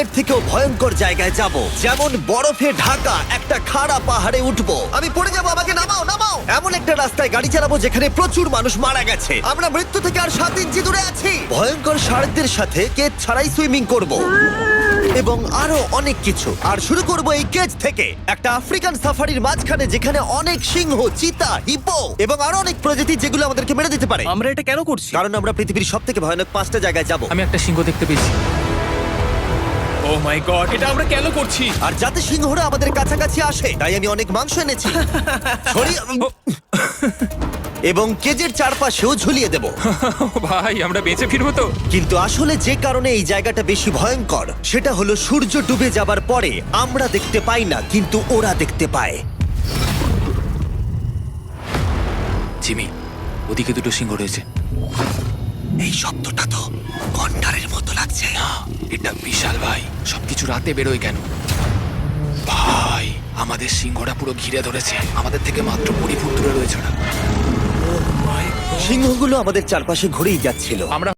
এর থেকেও ভয়ঙ্কর জায়গায় যাব, যেমন বরফে ঢাকা একটা খাড়া পাহাড়ে উঠবো। আমি পড়ে যাবো, আমাকে নামাও নামাও। এমন একটা রাস্তায় গাড়ি চালাবো যেখানে প্রচুর মানুষ মারা গেছে। আমরা মৃত্যু থেকে আর 7 ইঞ্চি দূরে আছি। ভয়ঙ্কর শার্কদের সাথে কেজ ছাড়াই সুইমিং করব এবং আরো অনেক কিছু। আর শুরু করব এই কেজ থেকে, একটা আফ্রিকান সাফারির মাঝখানে যেখানে অনেক সিংহ, চিতা, হিপো এবং আরো অনেক প্রজাতি যেগুলো আমাদেরকে মেরে দিতে পারে। আমরা এটা কেন করছি? কারণ আমরা পৃথিবীর সব থেকে ভয়ানক 5টা জায়গায় যাব। আমি একটা সিংহ দেখতে পেয়েছি। ও মাই গড, এটা আমরা কেন করছি? আর যাতে সিংহরা আমাদের কাছাকাছি আসে তাই আমি অনেক মাংস এনেছি। এবং কেজের চারপাশেও ঝুলিয়ে দেব। ও ভাই, আমরা বেঁচে ফিরবো তো? কিন্তু আসলে যে কারণে এই জায়গাটা বেশি ভয়ঙ্কর সেটা হলো সূর্য ডুবে যাবার পরে আমরা দেখতে পাই না, কিন্তু ওরা দেখতে পায়। জিমি, ওদিকে দুটো সিংহ রয়েছে। এই শব্দটা তো কণ্ঠারের মতো লাগছে। না, এটা বিশাল ভাই। সবকিছু রাতে বেরোয় কেন? ভাই, আমাদের সিংহটা পুরো ঘিরে ধরেছে। আমাদের থেকে মাত্র 20 ফুট দূরে রয়েছে ওরা। সিংহগুলো আমাদের চারপাশে ঘুরেই যাচ্ছিল। আমরা